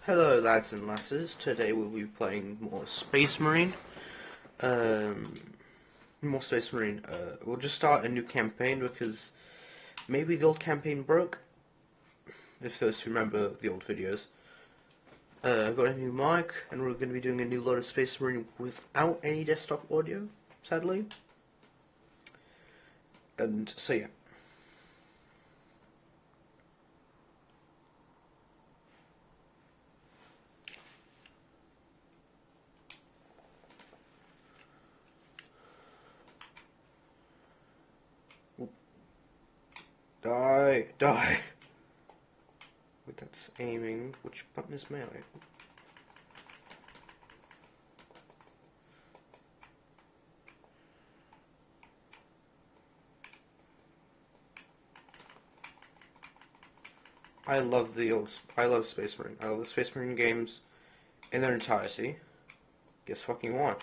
Hello lads and lasses, today we'll be playing more Space Marine. We'll just start a new campaign because maybe the old campaign broke, if those who remember the old videos. I've got a new mic, and we're going to be doing a new load of Space Marine without any desktop audio, sadly. And so yeah. Die! Wait, that's aiming. Which button is melee? I love Space Marine. I love the Space Marine games in their entirety. Guess fucking why?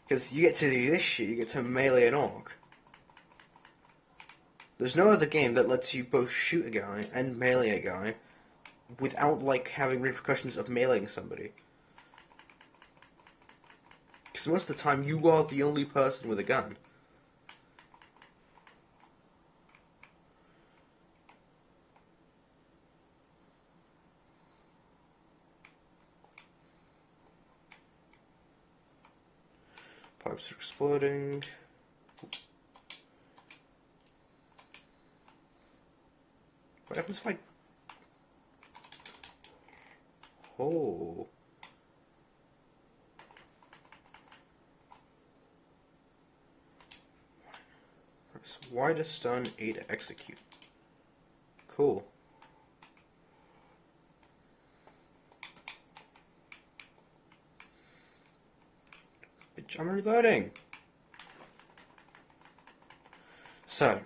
Because you get to do this shit, you get to melee an orc. There's no other game that lets you both shoot a guy and melee a guy without, like, having repercussions of meleeing somebody. Because most of the time, you are the only person with a gun. Pipes are exploding. What happens if I... Oh. Press Y to stun, A to execute. Cool. Bitch, I'm reloading. So.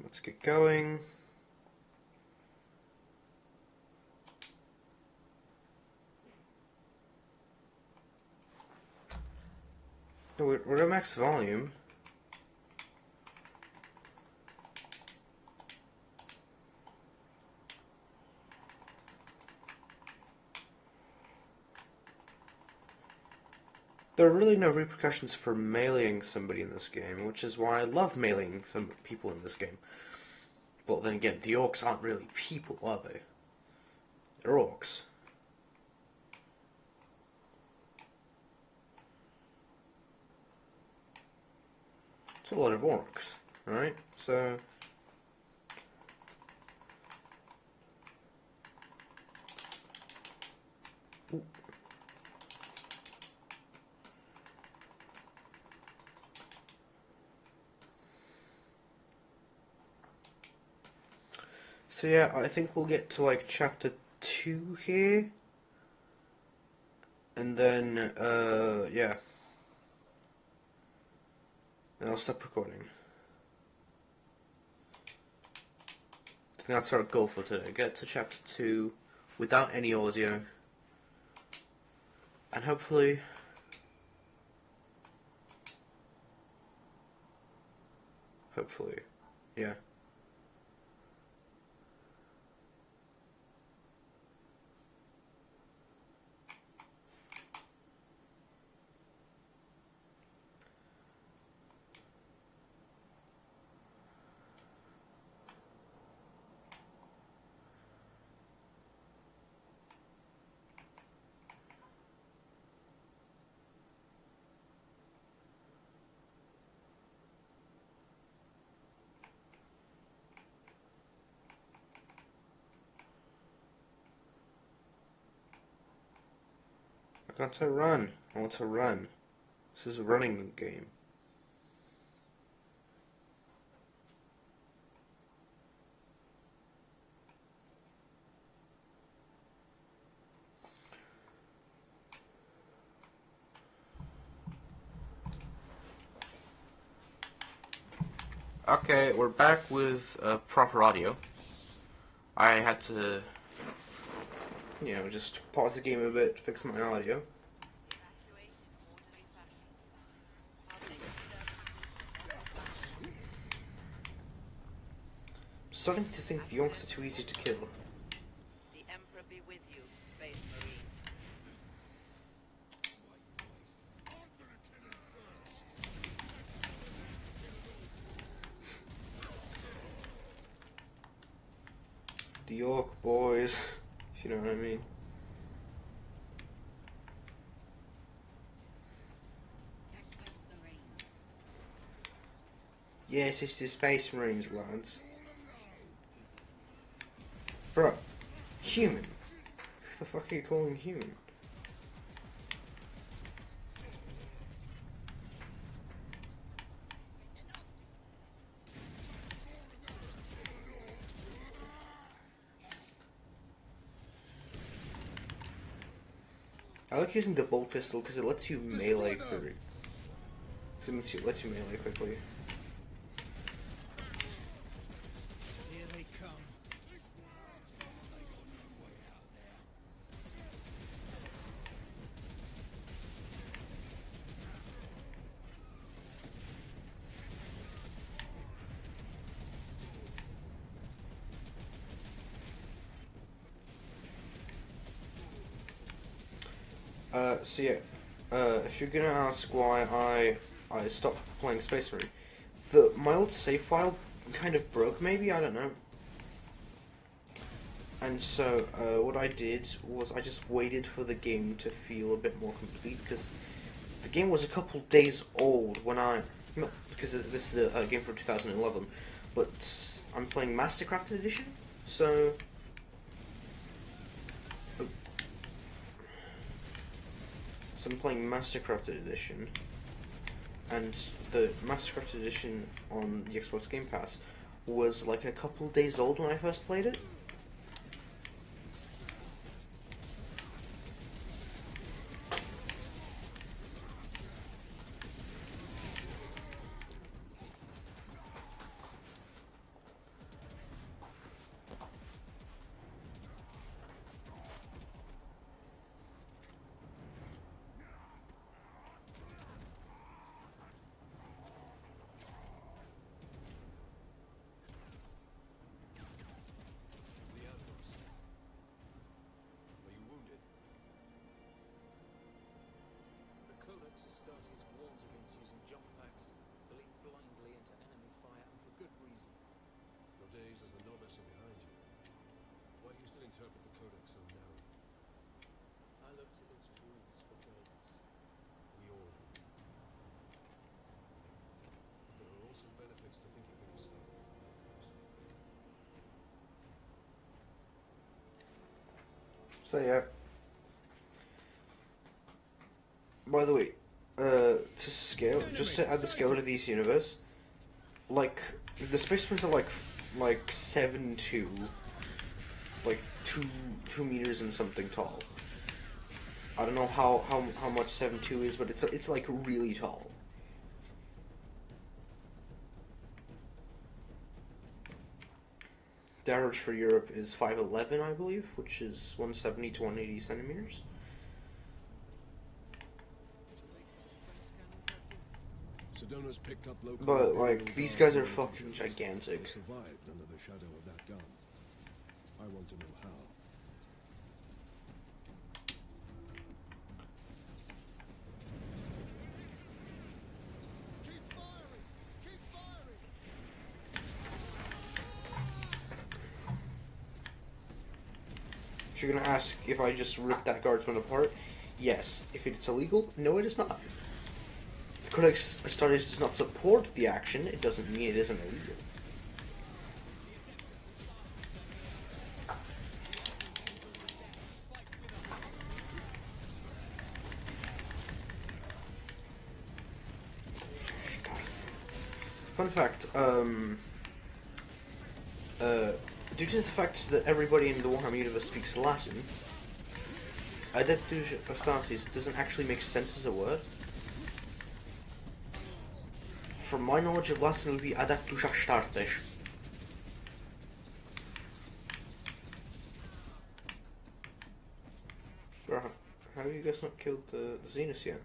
Let's get going. So we're at max volume. There are really no repercussions for meleeing somebody in this game, which is why I love meleeing some people in this game. But then again, the orcs aren't really people, are they? They're orcs. It's a lot of orcs, right? So... Ooh. So yeah, I think we'll get to like chapter 2 here. And then, yeah. And I'll stop recording. I think that's our goal for today. Get to chapter 2 without any audio. And hopefully... yeah. I want to run. I want to run. This is a running game. Okay, we're back with proper audio. I had to, you know, just pause the game a bit, fix my audio. starting to think the Yonks are too easy to kill. The Emperor be with you, Space Marine. The York boys, if you know what I mean. Yes, it's the Space Marines, lads. Bro, human. Who the fuck are you calling human? I like using the bolt pistol because it lets you melee quickly. It lets you melee quickly. Here they come. So yeah, if you're gonna ask why I stopped playing Space Marine, my old save file kind of broke, maybe, I don't know. And so what I did was I just waited for the game to feel a bit more complete, because the game was a couple days old when because this is a game from 2011, but I'm playing Mastercrafted Edition, so I'm playing Mastercrafted Edition, and the Mastercrafted Edition on the Xbox Game Pass was like a couple days old when I first played it. So yeah. By the way, to scale, just to add the scale to this universe, like the Space Marines are like 7'2", like two meters and something tall. I don't know how much 7'2" is, but it's like really tall. The average for Europe is 5'11", I believe, which is 170 to 180 centimeters. But like these guys are fucking gigantic. Survived under the shadow of that gun. I want to know how. Keep firing! Keep firing! If you're gonna ask if I just ripped that guardsman apart, yes. If it's illegal, no, it is not. The Codex Astartes does not support the action. It doesn't mean it isn't illegal. Fun fact, due to the fact that everybody in the Warhammer universe speaks Latin, Adeptus Astartes doesn't actually make sense as a word. From my knowledge of Latin, it would be Adeptus Astartes. Bro, how have you guys not killed the xenos yet?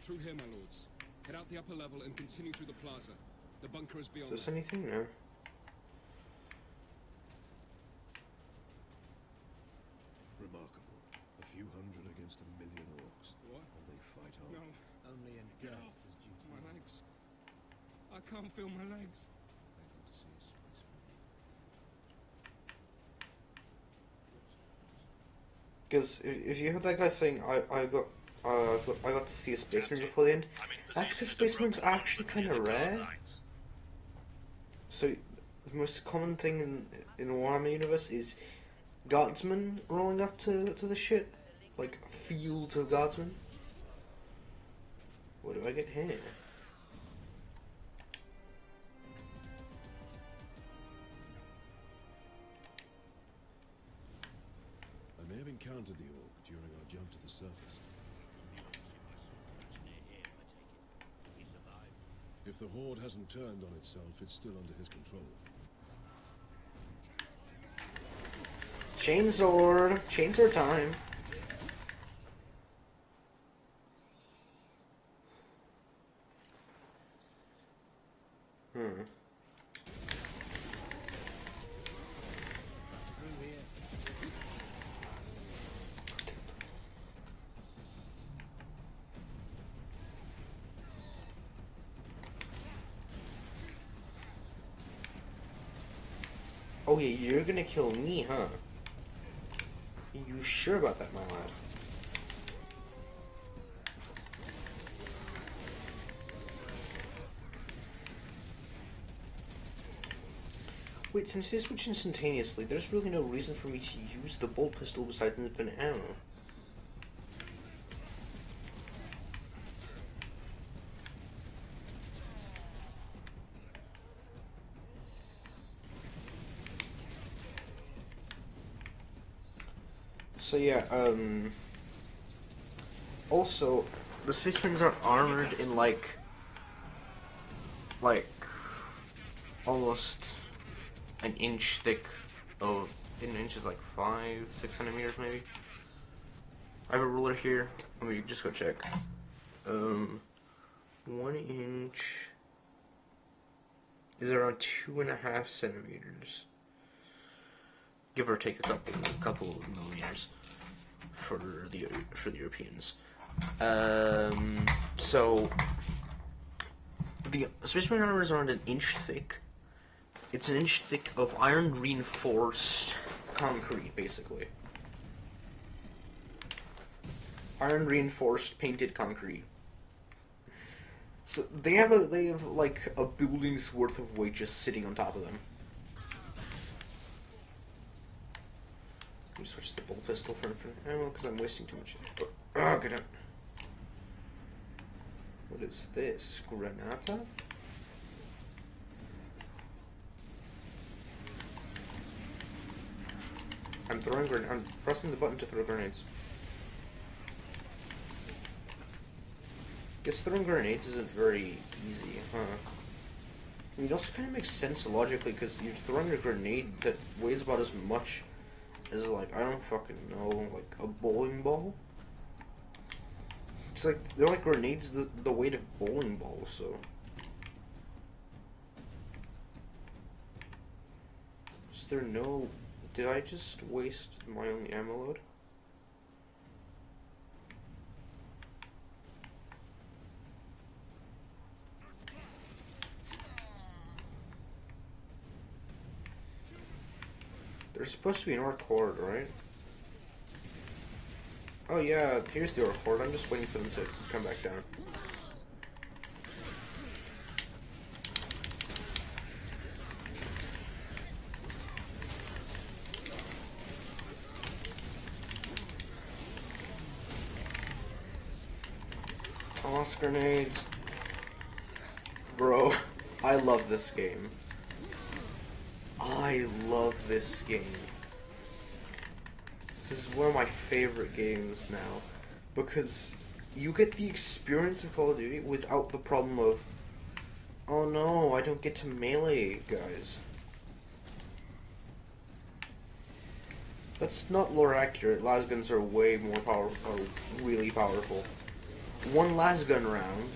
Through here, my lords. Head out the upper level and continue through the plaza. The bunker is beyond Is there. there anything there? Remarkable. A few hundred against 1,000,000 orcs. What? And they fight on. No. Only in Get death off! is duty. My legs. I can't feel my legs. I can see a spaceman. Because if you heard that guy saying I got to see a space marine before the end, that's because space marines are actually kind of rare. So the most common thing in the Warhammer universe is guardsmen rolling up to the shit, like fields of guardsmen. What do I get here? I may have encountered the orc during our jump to the surface. If the horde hasn't turned on itself, it's still under his control. Chainsword! Chainsword time! Through here. Oh yeah, you're gonna kill me, huh? You sure about that, my lad? Wait, since they switch instantaneously, there's really no reason for me to use the bolt pistol besides infinite ammo. So yeah, also, the Space Marines are armored in like almost an inch thick of, an inch is like 5-6 centimeters maybe. I have a ruler here, let me just go check. 1 inch is around 2.5 centimeters. Give or take a couple of millimeters for the Europeans. So the Space Marine armor is around an inch thick. It's an inch thick of iron reinforced concrete, basically. Iron reinforced painted concrete. So they have like a building's worth of weight just sitting on top of them. Let me switch the bolt pistol for infinite ammo because I'm wasting too much. Oh, get out. What is this? Granata? I'm pressing the button to throw grenades. Guess throwing grenades isn't very easy, huh? I mean, it also kind of makes sense logically because you're throwing a grenade that weighs about as much as, like, I don't fucking know, like a bowling ball. It's like they're like grenades the weight of bowling balls, so. Is there no? Did I just waste my only ammo load? There's supposed to be an orc horde, right? Oh yeah, here's the orc horde. I'm just waiting for them to come back down. Toss grenades. Bro, I love this game. I love this game. This is one of my favorite games now. Because you get the experience of Call of Duty without the problem of, oh no, I don't get to melee guys. That's not lore accurate. Lasguns are way more powerful, are really powerful. one lasgun round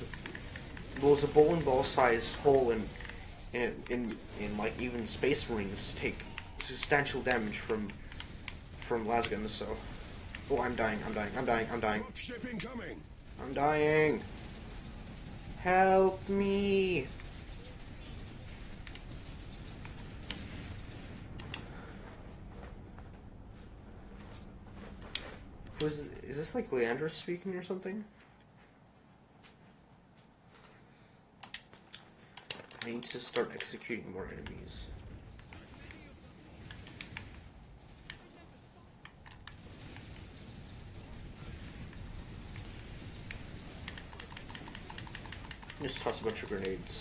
blows a bowling ball sized hole in like even Space Marines take substantial damage from lasguns. So, oh, I'm dying. Ship incoming. I'm dying. Help me. Is this like Leandra speaking or something? I need to start executing more enemies. Just toss a bunch of grenades.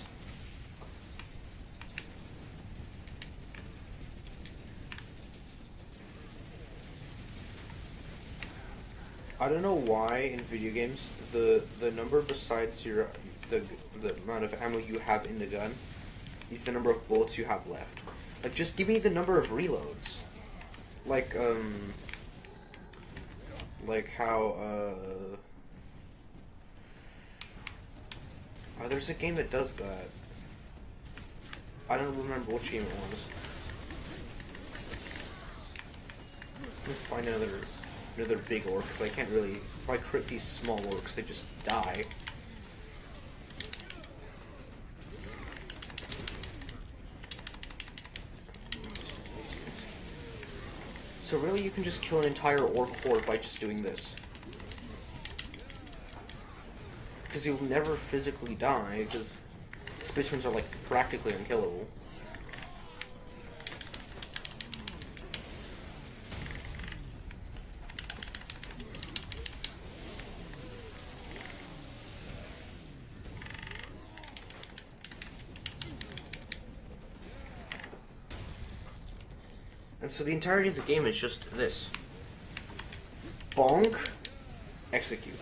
I don't know why in video games the number besides your the amount of ammo you have in the gun is the number of bullets you have left. Like, just give me the number of reloads. Like how there's a game that does that. I don't remember which game it was. Let me find another big orc, because I can't really... If I crit these small orcs, they just die. So really, you can just kill an entire orc horde by just doing this. Because you'll never physically die, because Space Marines are, like, practically unkillable. And so the entirety of the game is just this. Bonk, execute.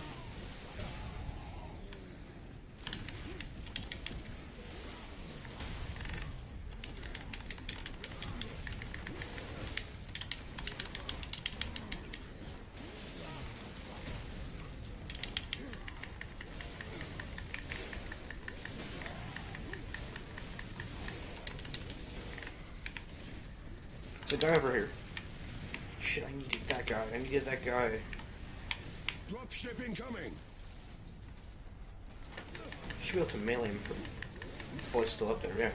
The guy over here. Shit, I needed that guy. I needed that guy. Dropship incoming. Should be able to melee him while he's still up there, yeah.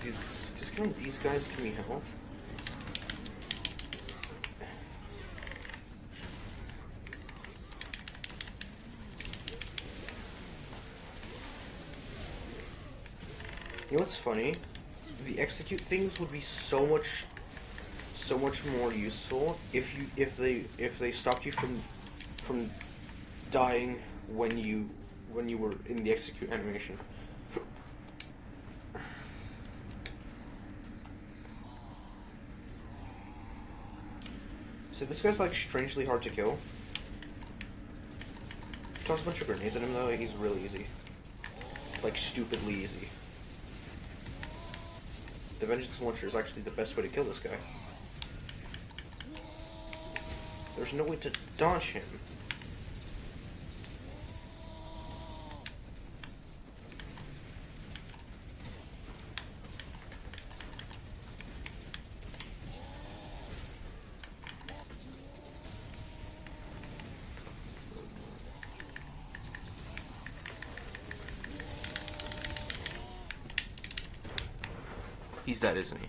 Dude, just killing these guys give me health. You know what's funny? The execute things would be so much more useful if they stopped you from dying when you were in the execute animation. So this guy's like strangely hard to kill. Toss a bunch of grenades at him though, he's really easy. Like stupidly easy. The Vengeance Launcher is actually the best way to kill this guy. There's no way to dodge him. He's dead, isn't he?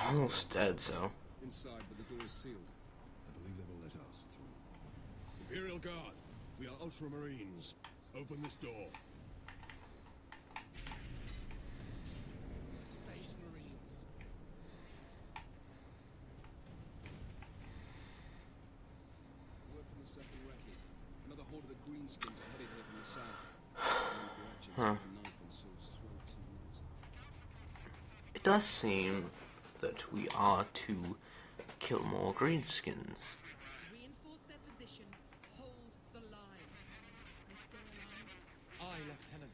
Almost dead, so. Inside, but the door is sealed. I believe they will let us through. Imperial Guard, we are Ultramarines. Open this door. Space Marines. Word from the second recce. Another horde of the Greenskins are headed here from the south. Huh. It does seem that we are to kill more greenskins. Reinforce their position. Hold the line. You still alive? Aye, Lieutenant.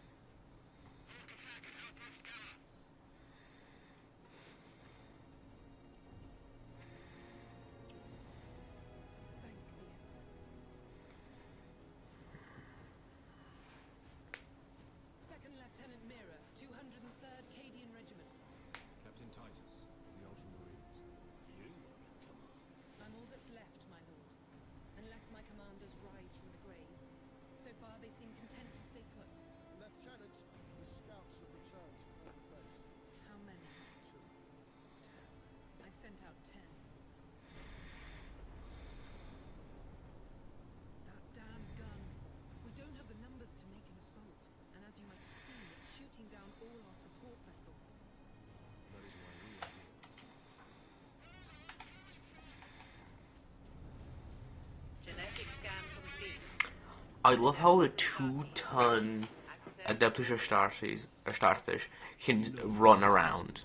my commanders rise from the grave. So far, they seem content to stay put. Lieutenant, the scouts have returned to call the base. How many? 2. I sent out 10. That damn gun. We don't have the numbers to make an assault. And as you might have seen, it's shooting down all our support vessels. That is why we are here. Genetic scan complete. I love how the 2-ton Adeptus Astartes can run around.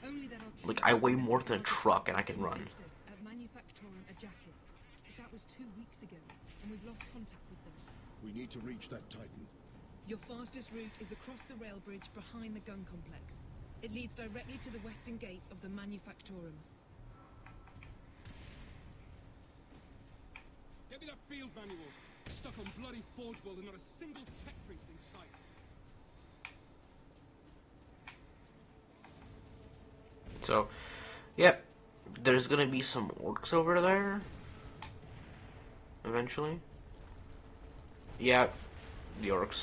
Only that our Like, troops I weigh are more than a meant to truck and I can run. At Manufactorum Ajakis. But that was 2 weeks ago, and we've lost contact with them. We need to reach that Titan. Your fastest route is across the rail bridge behind the gun complex. It leads directly to the western gate of the Manufactorum. Get me that field manual. Stuck on bloody Forge World and not a single tech priest in sight. So, yep, there's gonna be some orcs over there. Eventually. Yeah, the orcs.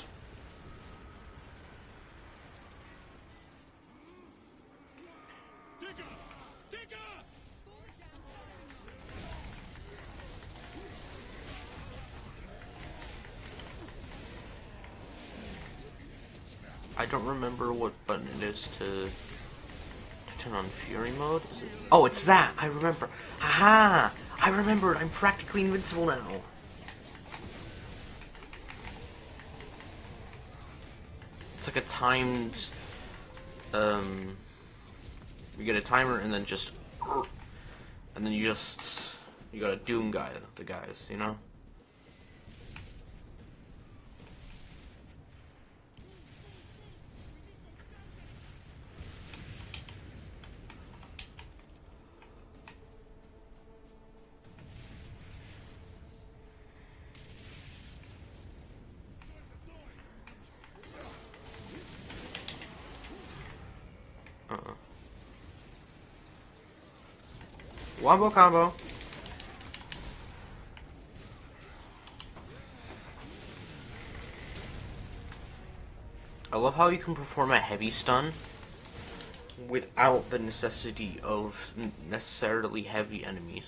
Digger! Digger! I don't remember what button it is to turn on Fury mode. Is it? Oh, it's that! I remember. Haha! I remembered! I'm practically invincible now! It's like a timed... You get a timer and then just... And then you gotta doom the guys, you know? Wombo combo. I love how you can perform a heavy stun without the necessity of necessarily heavy enemies.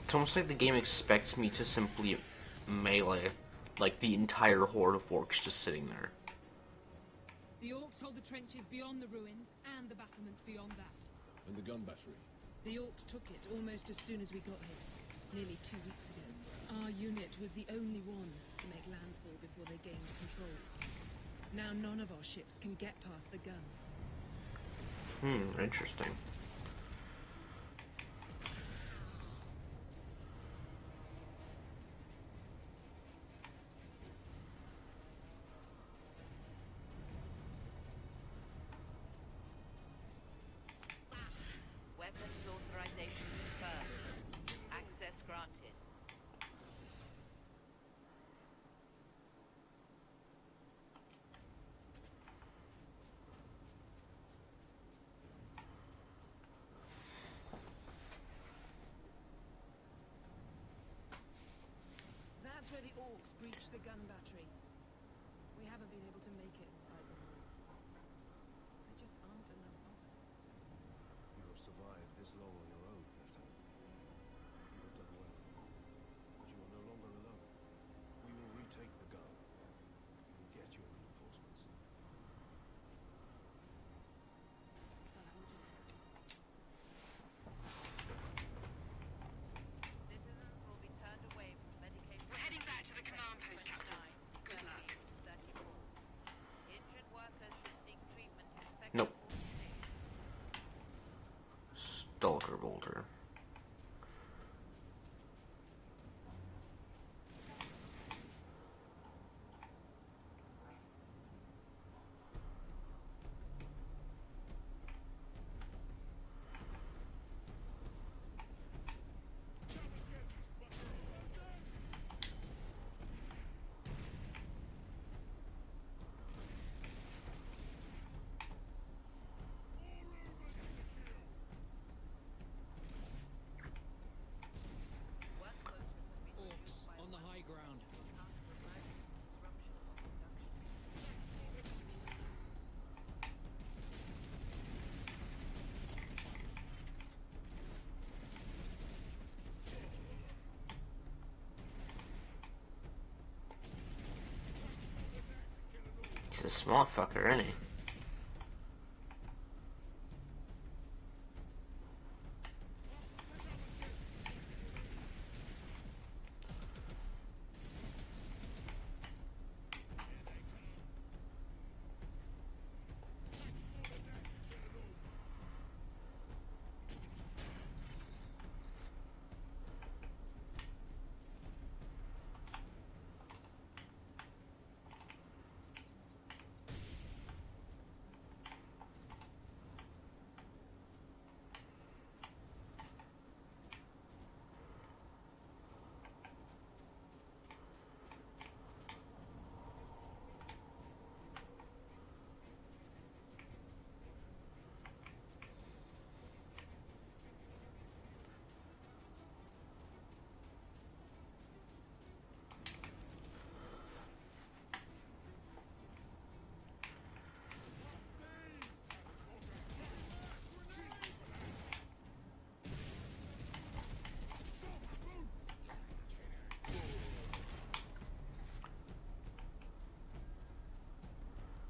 It's almost like the game expects me to simply melee, like the entire horde of orcs just sitting there. The orcs hold the trenches beyond the ruins and the battlements beyond that. And the gun battery. The orcs took it almost as soon as we got here, nearly 2 weeks ago. Our unit was the only one to make landfall before they gained control. Now none of our ships can get past the gun. Interesting. Weapons authorization confirmed. Access granted. That's where the orcs breached the gun battery. We haven't been able to make it inside them all. There just aren't enough of us. You have survived this long on your own, Lieutenant. You have done well. But you are no longer alone. We will retake the gun. You will get your reinforcements. I'll hold you to that. Citizens will be turned away from medication. We're heading back to the command post, Captain. Good luck. 34. Dolger Boulder. Orcs on the high ground. He's a smart fucker, isn't he?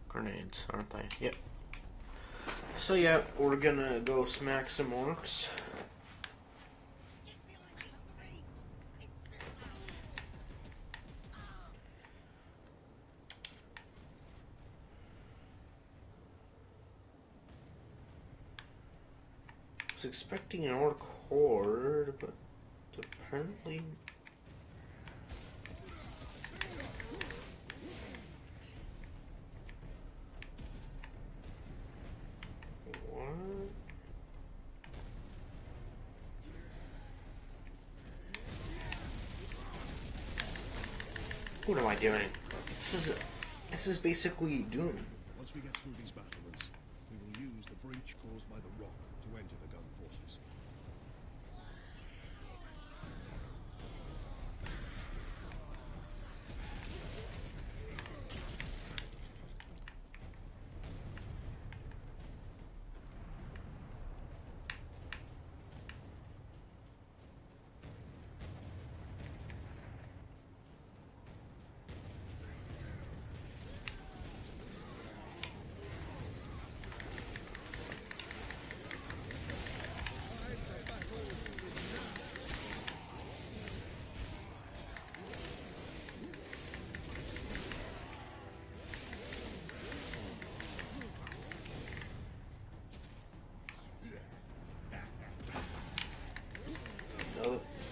Grenades, aren't they? Yep. So yeah, we're gonna go smack some orcs. I was expecting an orc horde, but apparently... What? What am I doing? This is basically Doom. Once we get through these battlements, we will use the breach caused by the rock to enter the gun fortress.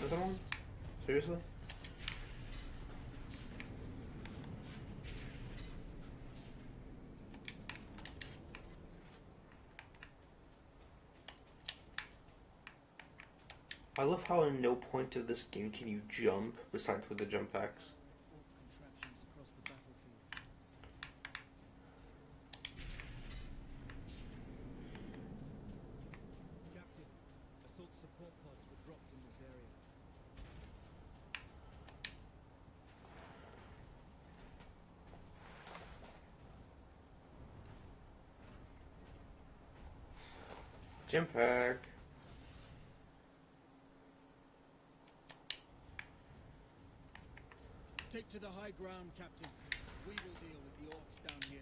Another one? Seriously? I love how in no point of this game can you jump besides with the jump axe. Orc contraptions across the battlefield. Captain, assault support pods were dropped in this area. Jump pack. Take to the high ground, Captain. We will deal with the orcs down here.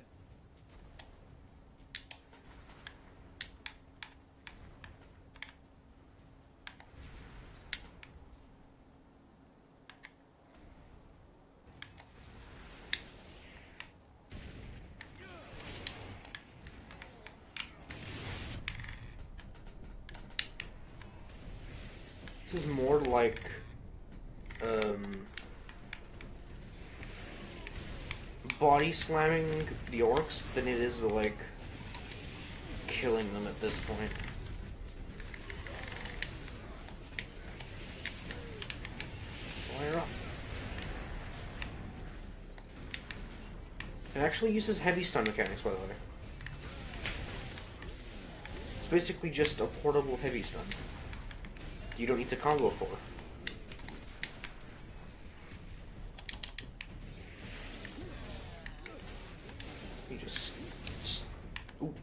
This is more like body slamming the orcs than it is like killing them at this point. Fire up. It actually uses heavy stun mechanics, by the way. It's basically just a portable heavy stun. You don't need to combo for. You just ooh.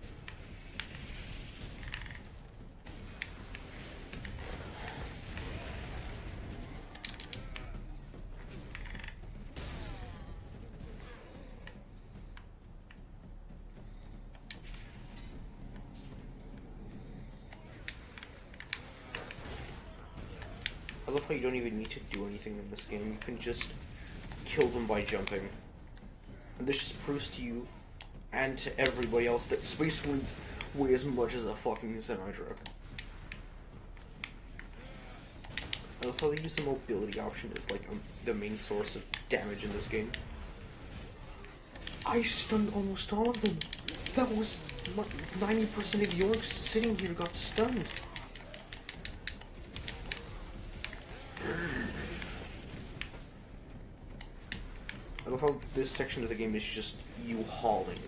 I love how you don't even need to do anything in this game. You can just kill them by jumping. And this just proves to you and to everybody else that Space Marines weigh as much as a fucking semi-truck. I love how they use the mobility option as like the main source of damage in this game. I stunned almost all of them. That was 90% of the orcs sitting here got stunned. I love how this section of the game is just you hauling.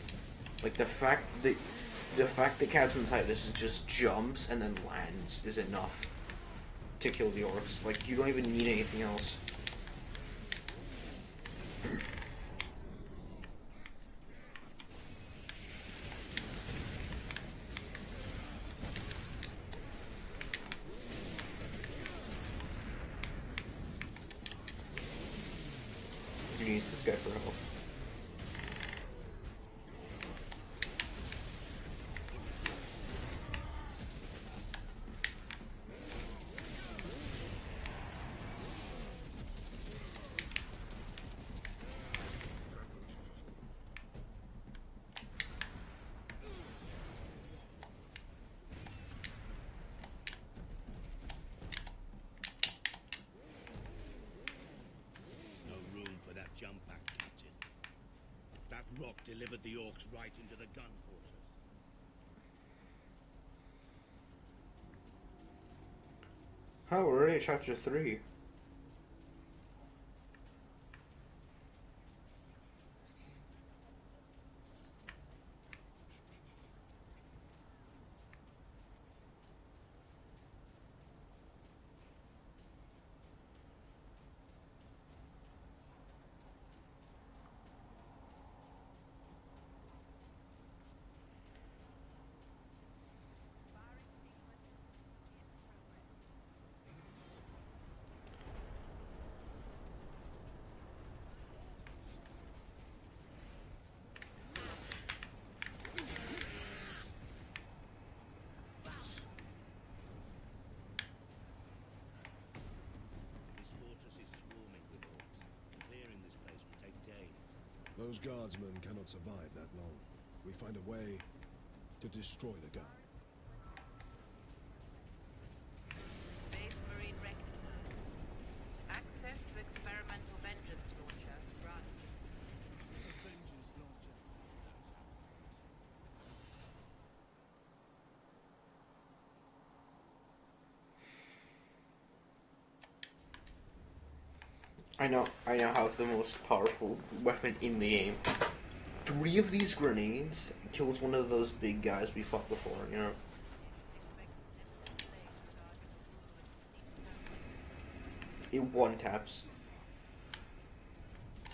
Like the fact that Captain Titus just jumps and then lands is enough to kill the orcs. Like you don't even need anything else. You use this guy for help. Jump back, Captain. That rock delivered the orcs right into the gun fortress. Oh, we're already at chapter 3. Those guardsmen cannot survive that long. We find a way to destroy the gun. Space Marine recognized. Access to experimental vengeance launcher granted. Vengeance launcher. I now have the most powerful weapon in the game. 3 of these grenades kills one of those big guys we fought before, you know. It one taps.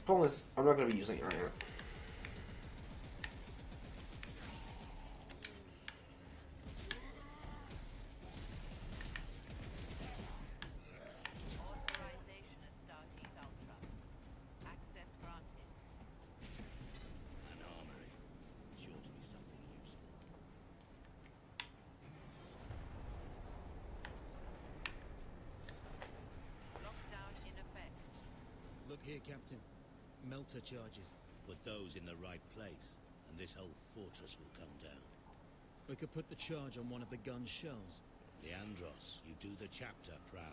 Problem is, I'm not going to be using it right now. Authorization at Stargate Ultra. Access granted. An armory. Sure to be something useful. Lockdown in effect. Look here, Captain. Melter charges. Put those in the right place, and this whole fortress will come down. We could put the charge on one of the gun's shells. Leandros, you do the chapter proud.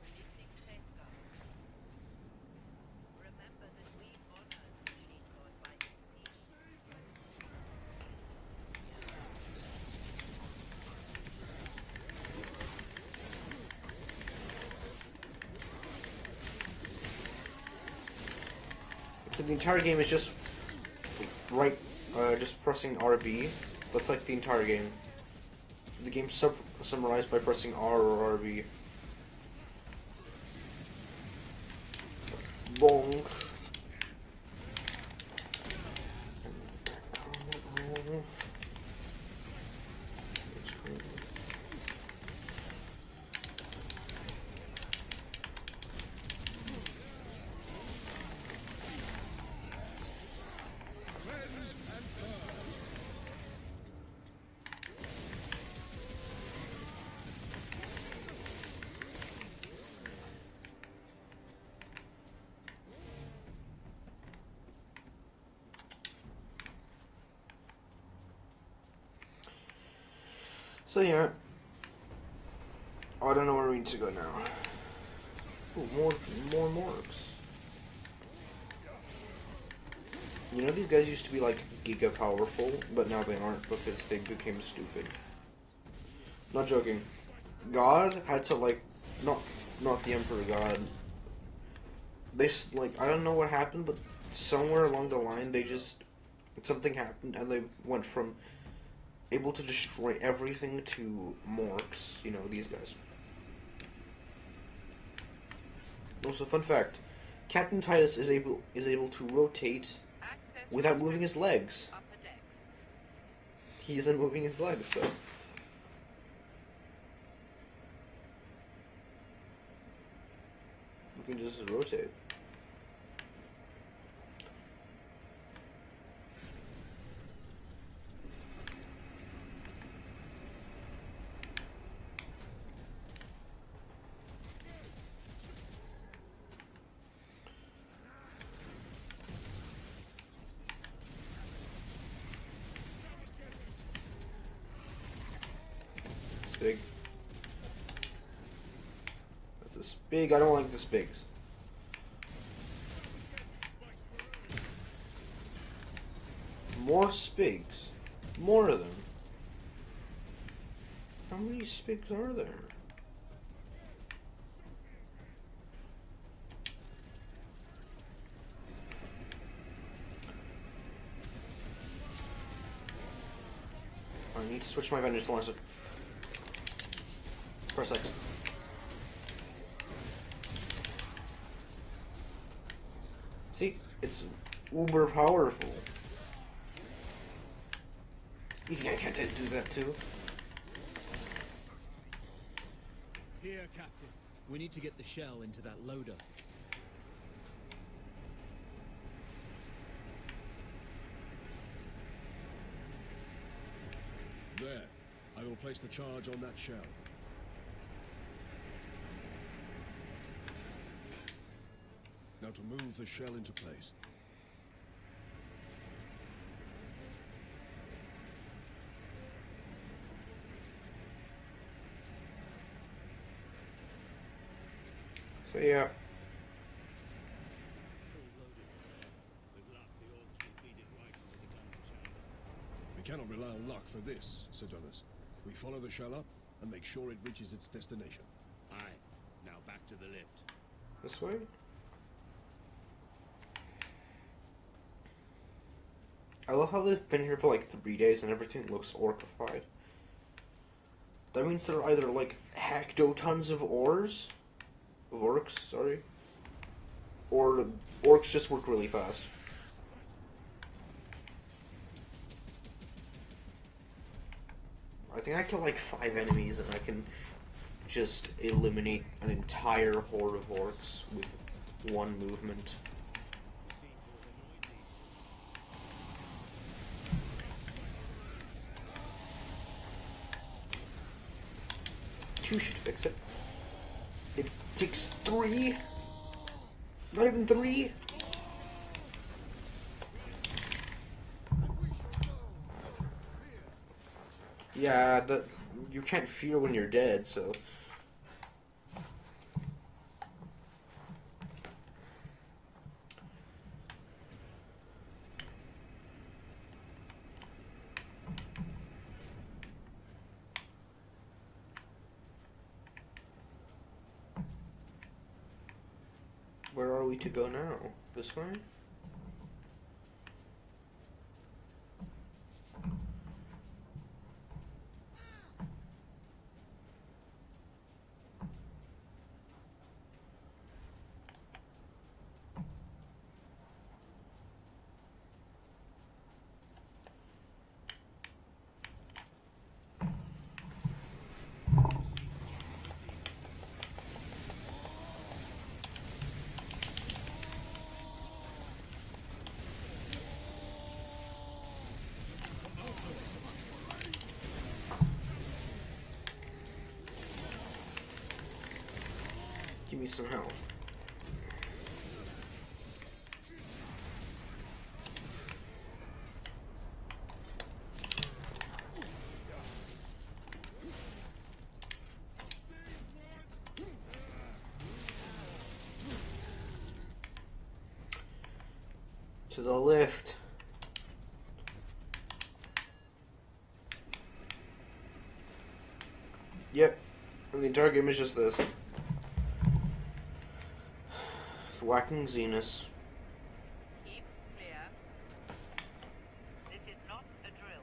Releasing safeguard. Remember that we honor the machine god by his peace. So the entire game is just just pressing RB. That's like the entire game. The game's summarized by pressing R or RB. Bonk. So yeah, I don't know where we need to go now. Ooh, more morgues. You know, these guys used to be like giga powerful, but now they aren't because they became stupid. Not joking. God had to like, not the Emperor God. I don't know what happened, but somewhere along the line something happened and they went from able to destroy everything to morks. You know, these guys. Also, fun fact: Captain Titus is able to rotate Access without moving his legs. upper deck. He isn't moving his legs, so. You can just rotate. Big. That's a spig. I don't like the spigs. More spigs. More of them. How many spigs are there? I need to switch my vendors to Lancer. Press X. See? It's uber powerful. You think I can't do that too? Here, Captain. We need to get the shell into that loader. There. I will place the charge on that shell. Now to move the shell into place. So yeah. With luck, the orcs will feed it right into the gun's chamber. We cannot rely on luck for this, Sir Jonas. We follow the shell up and make sure it reaches its destination. Aye. Now back to the lift. This way? I love how they've been here for like 3 days and everything looks orcified. That means there are either like hectotons of orcs, sorry, or orcs just work really fast. I think I kill like 5 enemies and I can just eliminate an entire horde of orcs with one movement. You seem to have annoyed these things. 2 should fix it. It takes 3. Not even 3. Yeah, you can't feel when you're dead, so. Where are we to go now? This way? Give me some health. To the lift. Yep. And the entire game is just this. Whacking xenos. Keep clear. This is not a drill.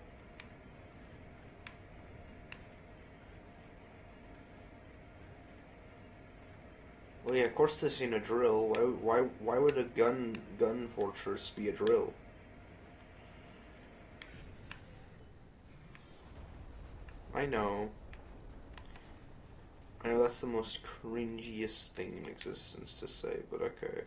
Well, yeah, of course this ain't a drill. Why would a gun fortress be a drill? I know that's the most cringiest thing in existence to say, but okay.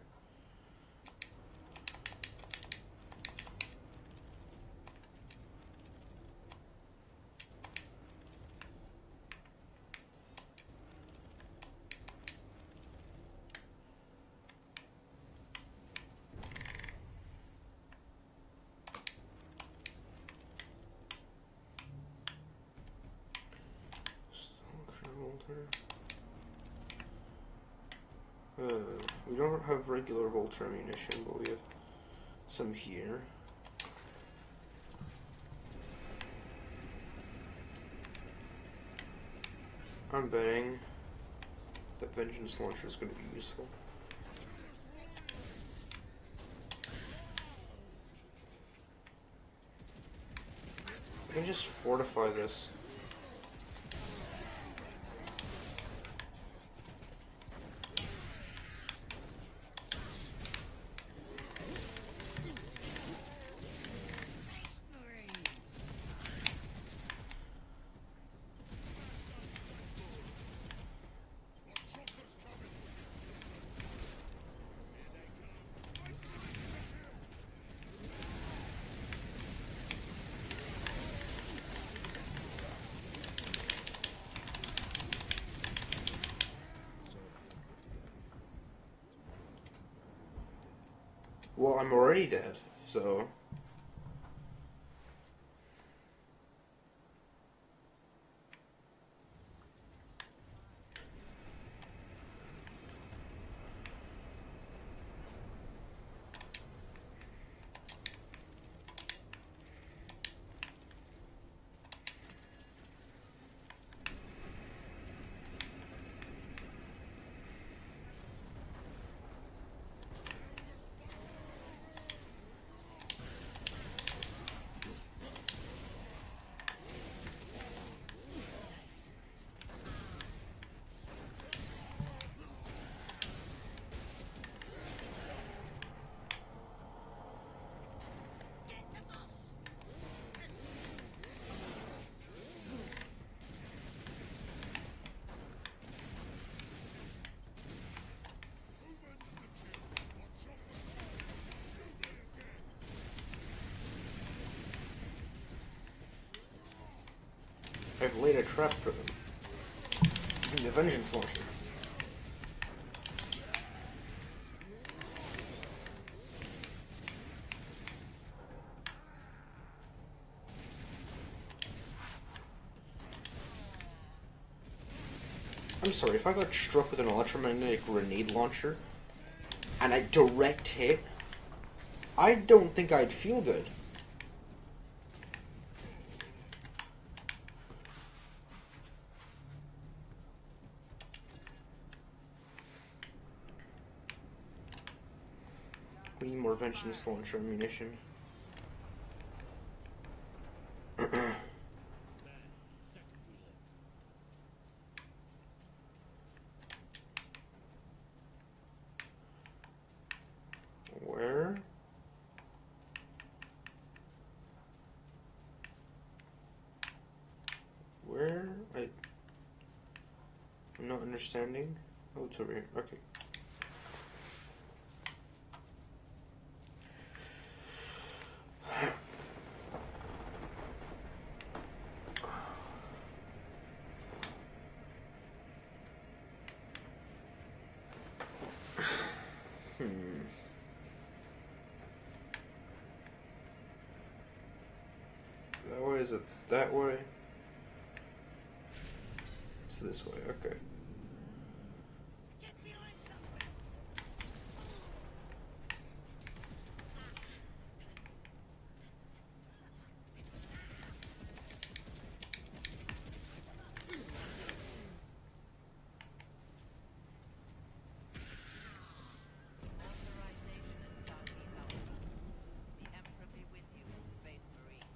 We don't have regular bolter ammunition, but we have some here. I'm betting the vengeance launcher is going to be useful. I can just fortify this. Well, I'm already dead, so... I've laid a trap for them. Using the vengeance launcher. I'm sorry, if I got struck with an electromagnetic grenade launcher and a direct hit, I don't think I'd feel good. We need more vengeance launcher ammunition. Where? Where? I'm not understanding. Oh, it's over here. Okay. That way, is it that way? It's this way, okay. Authorization and Stargate Alpha. The Emperor be with you, Space Marine.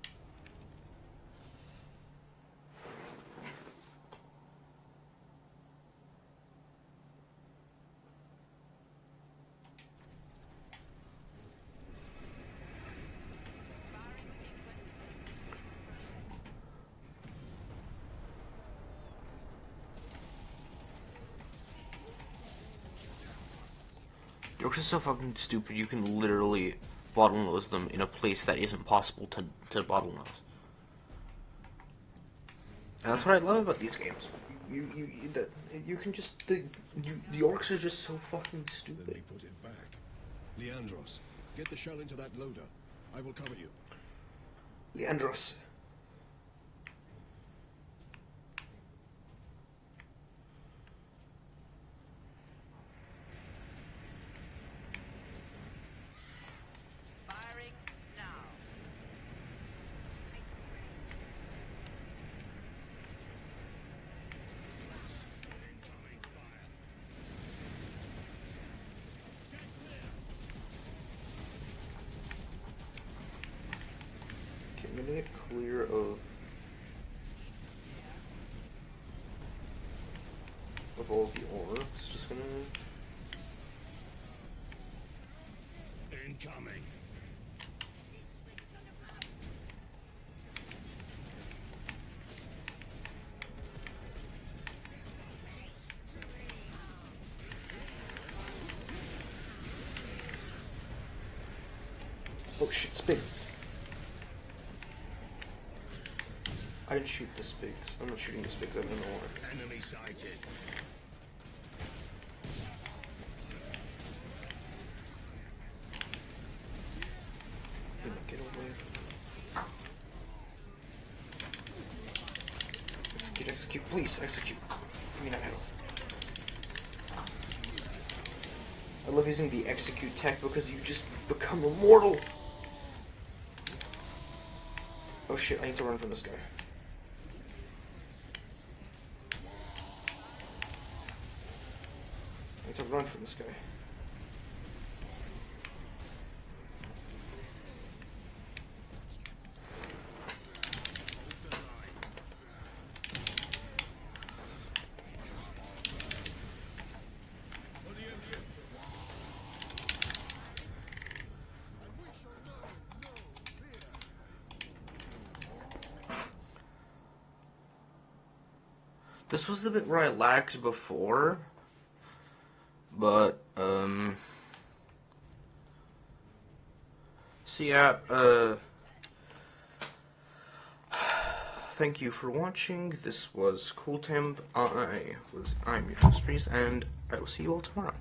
Firing sequence. Jokes are so fucking stupid, you can literally bottlenose them in a place that isn't possible to bottlenose. And that's what I love about these games. You can just, the orcs are just so fucking Then stupid. we put it back. Leandros, get the shell into that loader. I will cover you. Leandros. Firing now. Incoming fire. Okay, I'm gonna get clear of all the orcs. Just gonna. Incoming. Oh shit, Spig. I didn't shoot the Spigs. I'm not shooting the Spigs, I don't know why. Enemy sighted. Get away. Execute, please, execute. Give me that health. I love using the execute tech because you just become immortal. Oh shit, I need to run from this guy. I need to run from this guy. Hold the line. For the Emperor. And we shall know no fear. This was the bit where I lagged before, but, so yeah, thank you for watching. This was Cool Temp. I'm your host, Priest, and I will see you all tomorrow.